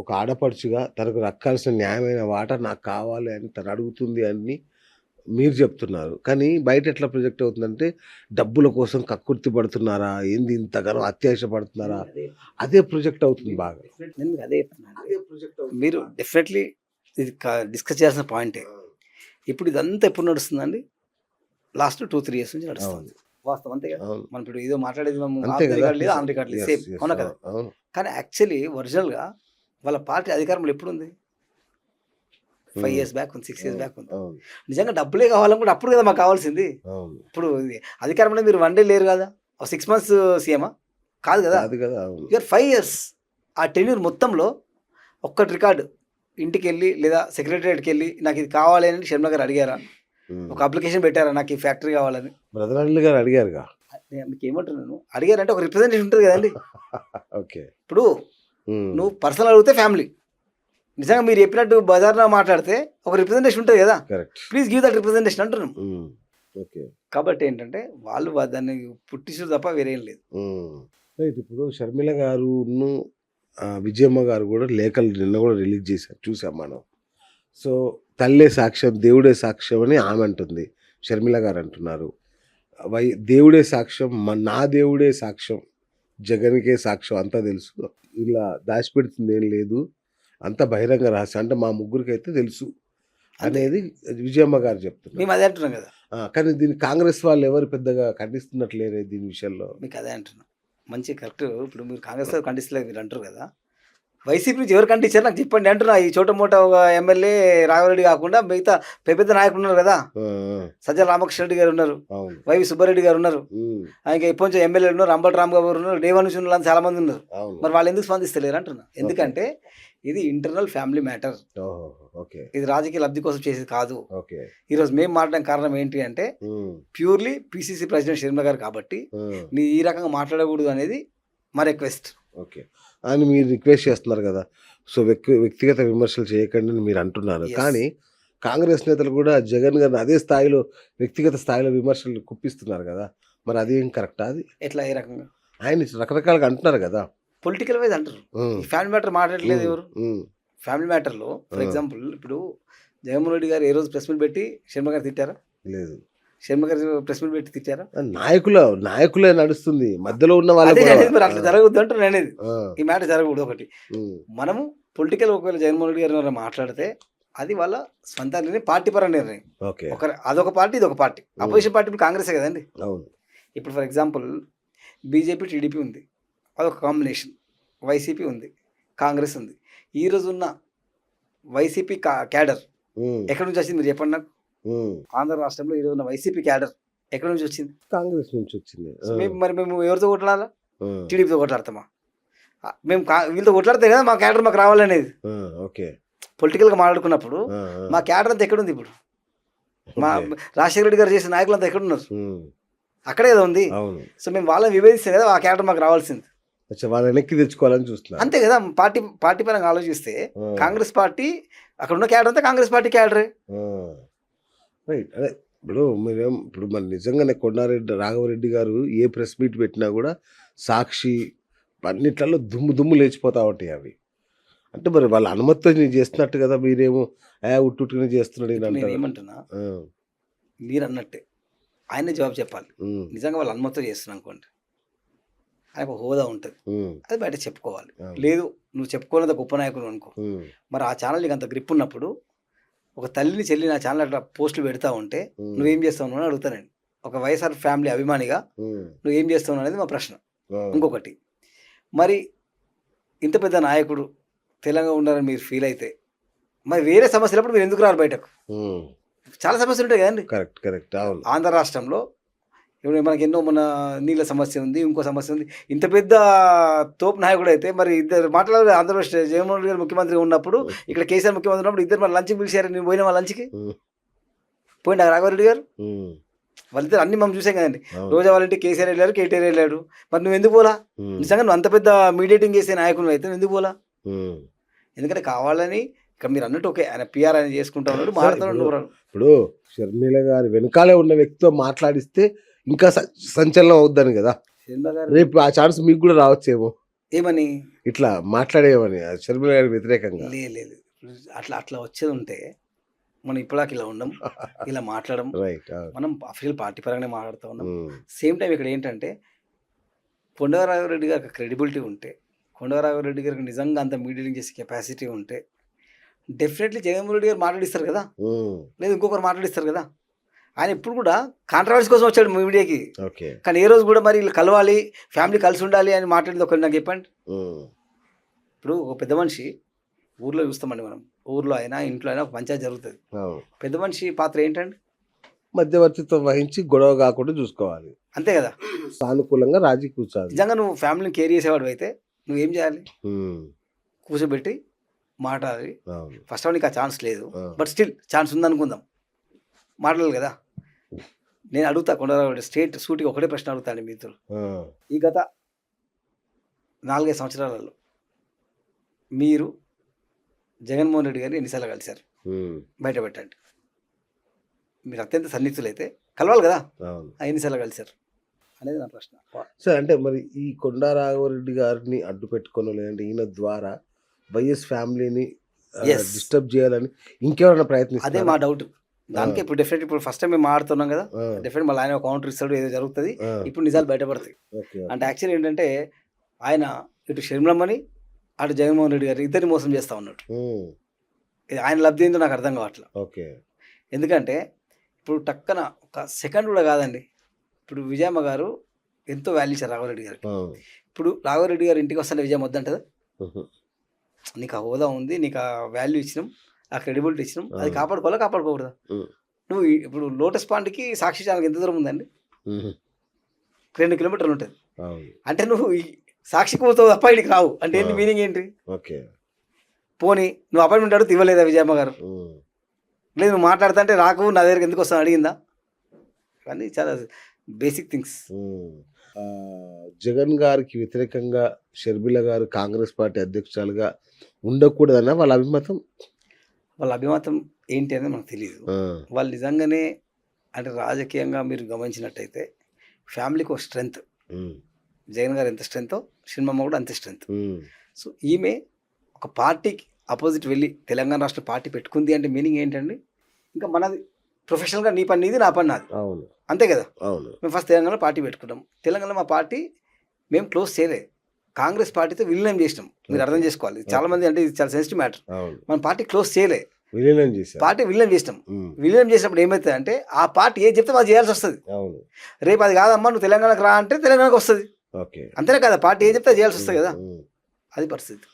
ఒక ఆడపడుచుగా తనకు దక్కాల్సిన న్యాయమైన వాటా నాకు కావాలి అని తను అడుగుతుంది అని మీరు చెప్తున్నారు. కానీ బయట ఎట్లా ప్రొజెక్ట్ అవుతుందంటే డబ్బుల కోసం కక్కుర్తి పడుతున్నారా? ఏంది ఇంతగానో అత్యాశ పడుతున్నారా? అదే ప్రొజెక్ట్ అవుతుంది బాగా. నేను మీకు అదే చెప్తున్నాను. అదే ప్రొజెక్ట్ అవుతుంది. మీరు డెఫినెట్లీ ఇది డిస్కస్ చేయాల్సిన పాయింటే. ఇప్పుడు ఇదంతా ఎప్పుడు నడుస్తుందండి? లాస్ట్ 2-3 ఇయర్స్ నుంచి నడుస్తుంది. వాస్తవం అంతే కదా. అవును. మనం ఇప్పుడు ఏదో మాట్లాడేది మనం అంతే కదా. రికార్డ్ లేదు, ఆన్ రికార్డ్ లేదు, Yes, సేమ్ yes, అవునా కదా. అవును. కానీ యాక్చువల్లీ ఒరిజినల్గా వాళ్ళ పార్టీ అధికారంలో ఎప్పుడు ఉంది? 5 ఇయర్స్ బ్యాక్ ఉంది, 6 ఇయర్స్ బ్యాక్ ఉంది. అవును. నిజంగా డబ్బులే కావాలనుకుంటే అప్పుడు కదా మాకు కావాల్సింది. అవును. ఇప్పుడు ఇది అధికారంలో మీరు 1 డే లేరు కదా, 6 months సీఎమా కాదు కదా. అది కదా. అవును. You're 5 years. ఆ టెన్యూర్ మొత్తంలో ఒక్కటి రికార్డు ఇంటికి వెళ్ళి లేదా సెక్రటరియట్కి వెళ్ళి నాకు ఇది కావాలి అని షర్మిల గారు అడిగారా? ఒక అప్లికేషన్ పెట్టారా నాకు ఈ ఫ్యాక్టరీ కావాలని? బ్రదర్ అనిల్ గారు అడిగారుగా. మీకు ఏమంటున్నాను, అడిగారంటే ఒక రిప్రజెంటేషన్ ఉంటుంది కదండి. ఓకే. ఇప్పుడు నువ్వు పర్సనల్ అడిగితే ఫ్యామిలీ, నిజంగా మీరు చెప్పినట్టు బజార్లో మాట్లాడితే ఒక రిప్రజెంటేషన్ ఉంటుంది కదా. Correct. Please give that representation అంటున్నాం. ఓకే. కాబట్టి ఏంటంటే వాళ్ళు దాన్ని పుట్టించు తప్ప వేరేం లేదు. రైట్. ఇప్పుడు షర్మిల గారును విజయమ్మ గారు కూడా లేఖలు నిన్న కూడా రిలీజ్ చేశారు, చూసాం మనం. సో తల్లే సాక్ష్యం దేవుడే సాక్ష్యం అని ఆమె అంటుంది, షర్మిల గారు అంటున్నారు దేవుడే సాక్ష్యం, నా దేవుడే సాక్ష్యం, జగన్కే సాక్ష్యం, అంతా తెలుసు, ఇలా దాచిపెడుతుంది ఏం లేదు, అంత బహిరంగ రహస్యం అంటే మా ముగ్గురికి అయితే తెలుసు అనేది విజయమ్మ గారు చెప్తున్నారు. మేము అదే అంటున్నాం కదా. కానీ దీన్ని కాంగ్రెస్ వాళ్ళు ఎవరు పెద్దగా ఖండిస్తున్నట్లేరే దీని విషయంలో. మీకు అదే అంటున్నాం, మంచి కరెక్ట్. ఇప్పుడు మీరు కాంగ్రెస్ ఖండిస్తలేదు మీరు అంటారు కదా, వైసీపీ నుంచి ఎవరు ఖండించారు నాకు చెప్పండి అంటున్నా. ఈ చోట మూట ఒక ఎమ్మెల్యే రాఘవరెడ్డి కాకుండా మిగతా పెద్ద నాయకులు ఉన్నారు కదా. సజ్జల రామకృష్ణ రెడ్డి గారు ఉన్నారు, వైవి సుబ్బారెడ్డి గారు ఉన్నారు, ఇంకా కొంచెం ఎమ్మెల్యేలు ఉన్నారు, అంబటి రామ్ గారు ఉన్నారు, డేవన్ నుంచి ఉన్న చాలా మంది ఉన్నారు. మరి వాళ్ళు ఎందుకు స్పందిస్తలేరు అంటున్నా. ఎందుకంటే ఇది ఇంటర్నల్ ఫ్యామిలీ మ్యాటర్, ఇది రాజకీయ లబ్ధి కోసం చేసేది కాదు. ఈరోజు మేము మాట్లాడడం కారణం ఏంటి అంటే ప్యూర్లీ పిసిసి ప్రెసిడెంట్ షర్మిల గారు కాబట్టి మీరు ఈ రకంగా మాట్లాడకూడదు అనేది మా రిక్వెస్ట్. ఓకే అని మీరు రిక్వెస్ట్ చేస్తున్నారు కదా. సో వ్యక్తిగత విమర్శలు చేయకండి అని మీరు అంటున్నారు. కానీ కాంగ్రెస్ నేతలు కూడా జగన్ గారిని అదే స్థాయిలో వ్యక్తిగత స్థాయిలో విమర్శలు కుప్పిస్తున్నారు కదా. మరి అదేం కరెక్టా? అది ఎట్లా ఏ రకంగా ఆయన రకరకాలుగా అంటున్నారు కదా. పొలిటికల్ వైజ్ అంటారు, ఫ్యామిలీ మ్యాటర్ మాట్లాడలేదు ఎవరు. ఫ్యామిలీ మ్యాటర్లో ఫర్ ఎగ్జాంపుల్ ఇప్పుడు జగన్మోహన్ రెడ్డి గారు ఏ రోజు ప్రెస్ మీట్ పెట్టి షర్మిల గారు తిట్టారా? లేదు. షర్మిల గారు ప్రెస్ మీట్ పెట్టి తిట్టారా? నాయకులే నడుస్తుంది, మధ్యలో ఉన్న వాళ్ళు అట్లా జరగద్దు అంటారు అనేది. ఈ మ్యాటర్ జరగకూడదు. ఒకటి మనము పొలిటికల్ ఒకవేళ జగన్మోహన్ రెడ్డి గారు మాట్లాడితే అది వాళ్ళ స్వంత నిర్ణయం, పార్టీ పర నిర్ణయం. అదొక పార్టీ, ఇదొక పార్టీ. అపోజిషన్ పార్టీ ఇప్పుడు కాంగ్రెసే కదండి. ఇప్పుడు ఫర్ ఎగ్జాంపుల్ బీజేపీ టీడీపీ ఉంది, అదొక కాంబినేషన్. వైసీపీ ఉంది, కాంగ్రెస్ ఉంది. ఈ రోజు ఉన్న వైసీపీ క్యాడర్ ఎక్కడి నుంచి వచ్చింది మీరు చెప్పండి నాకు. ఆంధ్ర రాష్ట్రంలో ఈ రోజు ఉన్న వైసీపీ క్యాడర్ ఎక్కడి నుంచి వచ్చింది? కాంగ్రెస్ నుంచి వచ్చింది. మేము ఎవరితో కొట్లాడాలా? టీడీపీతో కొట్లాడతామా? మేము వీళ్ళతో కొట్లాడితే కదా మా క్యాడర్ మాకు రావాలనేది. పొలిటికల్గా మాట్లాడుకున్నప్పుడు మా క్యాడర్ అంతా ఎక్కడుంది? ఇప్పుడు మా రాజశేఖర రెడ్డి గారు చేసిన నాయకులు అంతా ఎక్కడున్నారు? అక్కడే కదా ఉంది. సో మేము వాళ్ళని విభేదిస్తే కదా ఆ క్యాడర్ మాకు రావాల్సింది. వాళ్ళని వెనక్కి తెచ్చుకోవాలని చూస్తున్నారు, అంతే కదా. పార్టీ పరంగా ఆలోచిస్తే కాంగ్రెస్ పార్టీ అక్కడ ఉన్న క్యాడర్ అంతా కాంగ్రెస్ పార్టీ క్యాడరే. రైట్. అదే ఇప్పుడు మరి నిజంగానే కొండారెడ్డి రాఘవరెడ్డి గారు ఏ ప్రెస్ మీట్ పెట్టినా కూడా సాక్షి అన్నిట్లలో దుమ్ము లేచిపోతా ఉంటాయి అవి. అంటే మరి వాళ్ళ అనుమతితో నేను చేస్తున్నట్టు కదా, మీరేమో ఉట్టునే చేస్తున్నాడు ఏమంటున్నా. మీరు అన్నట్టే ఆయన జవాబు చెప్పాలి. నిజంగా వాళ్ళ అనుమతితో చేస్తున్నా అనుకోండి, ఆయన ఒక హోదా ఉంటుంది, అది బయట చెప్పుకోవాలి. లేదు నువ్వు చెప్పుకోలేదా గొప్ప నాయకుడు అనుకో, మరి ఆ ఛానల్ నీకు అంత గ్రిప్ ఉన్నప్పుడు ఒక తల్లిని చెల్లి నా ఛానల్ అట్లా పోస్టులు పెడతా ఉంటే నువ్వేం చేస్తావు అని అడుగుతానండి. ఒక వైఎస్ఆర్ ఫ్యామిలీ అభిమానిగా నువ్వేం చేస్తావు అనేది మా ప్రశ్న. ఇంకొకటి, మరి ఇంత పెద్ద నాయకుడు తెలంగాణ ఉండాలని మీరు ఫీల్ అయితే మరి వేరే సమస్యలప్పుడు మీరు ఎందుకు రారు బయటకు? చాలా సమస్యలు ఉంటాయి కదండి. కరెక్ట్. ఆంధ్ర రాష్ట్రంలో ఇప్పుడు మనకి ఎన్నో మన నీళ్ళ సమస్య ఉంది, ఇంకో సమస్య ఉంది. ఇంత పెద్ద తోపు నాయకుడు అయితే మరి ఇద్దరు మాట్లాడాలి. ఆంధ్రప్రదేశ్ జగన్మోహన్ రెడ్డి గారు ముఖ్యమంత్రి ఉన్నప్పుడు, ఇక్కడ కేసీఆర్ ముఖ్యమంత్రి ఉన్నప్పుడు ఇద్దరు మరి లంచ్కి పిలిచారు. నేను పోయినా మా లంచ్కి పోయిండా రాఘవరెడ్డి గారు? వాళ్ళిద్దరు అన్ని మనం చూసాం కదండి. రోజా వాళ్ళంటే కేసీఆర్ వెళ్ళారు, కేటీఆర్ వెళ్ళాడు. మరి నువ్వు ఎందుకు పోలా? నిజంగా నువ్వు అంత పెద్ద మీడియేటింగ్ చేసే నాయకుడు అయితే నువ్వు ఎందుకు పోలా? ఎందుకంటే కావాలని ఇక్కడ మీరు అన్నట్టు ఓకే ఆయన పిఆర్ ఆయన చేసుకుంటా ఉన్నాడు, మాట్లాడుతున్నాడు. ఇప్పుడు షర్మిల గారు వెనకాలే ఉన్న వ్యక్తితో మాట్లాడిస్తే ఇంకా సంచలనం అవుద్దని కదా, రేపు ఆ ఛాన్స్ మీకు కూడా రావచ్చేమో. ఏమని ఇట్లా మాట్లాడేవని షర్మిల గారికి వ్యతిరేకంగా. లేదు అట్లా అట్లా వచ్చేది ఉంటే మనం ఇప్పటిదాకా ఇలా ఉండం, ఇలా మాట్లాడడం. రైట్. మనం అఫీషియల్ పార్టీ పరంగానే మాట్లాడుతూ ఉన్నాం. సేమ్ టైం ఇక్కడ ఏంటంటే కొండవరాఘవరెడ్డి గారికి క్రెడిబిలిటీ ఉంటే, కొండవరాఘవరెడ్డి గారికి నిజంగా అంత మీడియేటింగ్ చేసే కెపాసిటీ ఉంటే డెఫినెట్లీ జగన్మోహన్ రెడ్డి గారు మాట్లాడిస్తారు కదా, లేదు ఇంకొకరు మాట్లాడిస్తారు కదా. ఆయన ఇప్పుడు కూడా కాంట్రవర్సీ కోసం వచ్చాడు మీడియాకి, ఓకే. కానీ ఏ రోజు కూడా మరి వీళ్ళు కలవాలి, ఫ్యామిలీ కలిసి ఉండాలి అని మాట్లాడింది ఒకటి నాకు చెప్పండి. ఇప్పుడు ఒక పెద్ద మనిషి ఊర్లో చూస్తామండి మనం, ఊర్లో అయినా ఇంట్లో అయినా ఒక పంచాయతీ జరుగుతుంది. పెద్ద మనిషి పాత్ర ఏంటండి? మధ్యవర్తిత్వం వహించి గొడవ కాకుండా చూసుకోవాలి, అంతే కదా. సానుకూలంగా రాజీ కూర్చోాలి. నిజంగా నువ్వు ఫ్యామిలీని కేర్ చేసేవాడు అయితే నువ్వేం చేయాలి? కూర్చోబెట్టి మాట్లాడాలి. ఫస్ట్ ఆఫ్ నీకు ఆ ఛాన్స్ లేదు, బట్ స్టిల్ ఛాన్స్ ఉందనుకుందాం, మాట్లాడాలి కదా. నేను అడుగుతా కొండరావు స్ట్రేట్ సూటిగా ఒకటే ప్రశ్న అడుగుతాను మీతో. ఈ గత 4-5 సంవత్సరాలలో మీరు జగన్మోహన్ రెడ్డి గారిని ఎన్నిసార్లు కలిశారు? బయట పెట్టండి. మీరు అత్యంత సన్నిహితులైతే కలవాలి కదా, ఎన్నిసార్లు కలిశారు అనేది నా ప్రశ్న. సార్ అంటే మరి ఈ కొండా రాఘవరెడ్డి గారిని అడ్డు పెట్టుకోను, లేదంటే ఈయన ద్వారా వైఎస్ ఫ్యామిలీని డిస్టర్బ్ చేయాలని ఇంకెవరైనా ప్రయత్నిస్తారు? అదే మా డౌట్. దానికి ఇప్పుడు డెఫినెట్ ఇప్పుడు ఫస్ట్ టైం మేము మాట్లాడుతున్నాం కదా, డెఫినెట్ మళ్ళీ ఆయన కౌంటర్ ఇస్తాడు, ఏదో జరుగుతుంది, ఇప్పుడు నిజాలు బయటపడతాయి. అంటే యాక్చువల్లీ ఏంటంటే ఆయన ఇటు షర్మిలమ్మని అటు జగన్మోహన్ రెడ్డి గారు ఇద్దరిని మోసం చేస్తా ఉన్నట్టు. ఆయన లబ్ధి ఏందో నాకు అర్థం కావట్లేదు. ఓకే. ఎందుకంటే ఇప్పుడు టక్కన ఒక సెకండ్ కూడా కాదండి, ఇప్పుడు విజయమ్మ గారు ఎంతో వాల్యూ ఇచ్చారు రాఘవరెడ్డి గారికి. ఇప్పుడు రాఘవరెడ్డి గారు ఇంటికి వస్తానే విజయం వద్దంటదా? నీకు ఆ హోదా ఉంది, నీకు ఆ వాల్యూ ఇచ్చినాం, ఆ క్రెడిబిలిటీ ఇచ్చినాం, అది కాపాడుకోకూడదా? నువ్వు ఇప్పుడు లోటస్ పాండ్కి సాక్షి ఛానల్కి ఎంత దూరం ఉందండి? 2 కిలోమీటర్లు ఉంటుంది. అంటే నువ్వు సాక్షికి పోతావు తప్ప ఇంటికి రావు అంటే ఏంటి మీనింగ్ ఏంటి? ఓకే. పోనీ నువ్వు అపాయింట్మెంట్ అడుగుతూ ఇవ్వలేదా విజయమ్మ గారు? లేదు నువ్వు మాట్లాడుతా అంటే రాకు, నా దగ్గరికి ఎందుకు వస్తాను అడిగిందా? కానీ చాలా బేసిక్ థింగ్స్. జగన్ గారికి వ్యతిరేకంగా షర్మిల గారు కాంగ్రెస్ పార్టీ అధ్యక్షురాలుగా ఉండకూడదన్న వాళ్ళ అభిమతం. వాళ్ళ అభిమతం ఏంటి అనేది మనకు తెలియదు. వాళ్ళు నిజంగానే అంటే రాజకీయంగా మీరు గమనించినట్టయితే ఫ్యామిలీకి ఒక స్ట్రెంగ్త్, జగన్ గారు ఎంత స్ట్రెంగ్తో షర్మిలమ్మ కూడా అంతే స్ట్రెంగ్త్. సో ఈమె ఒక పార్టీకి అపోజిట్ వెళ్ళి తెలంగాణ రాష్ట్ర పార్టీ పెట్టుకుంది అంటే మీనింగ్ ఏంటండి? ఇంకా మనది ప్రొఫెషనల్గా నీ పని నీది, నా పని నాది, అంతే కదా. మేము ఫస్ట్ తెలంగాణలో పార్టీ పెట్టుకున్నాం, తెలంగాణలో మా పార్టీ మేము క్లోజ్ చేయలే, కాంగ్రెస్ పార్టీతో విలీనం చేసినాం. మీరు అర్థం చేసుకోవాలి, చాలా మంది అంటే ఇది చాలా సెన్సిటివ్ మ్యాటర్. మన పార్టీ క్లోజ్ చేయలే, పార్టీ విలీనం చేసినాం. విలీనం చేసినప్పుడు ఏమవుతుంది అంటే ఆ పార్టీ ఏది చెప్తే అది చేయాల్సి వస్తుంది. రేపు అది కాదమ్మా నువ్వు తెలంగాణకు రా అంటే తెలంగాణకు వస్తుంది, అంతేనే కదా. పార్టీ ఏది చెప్తే అది చేయాల్సి వస్తుంది కదా, అది పరిస్థితి.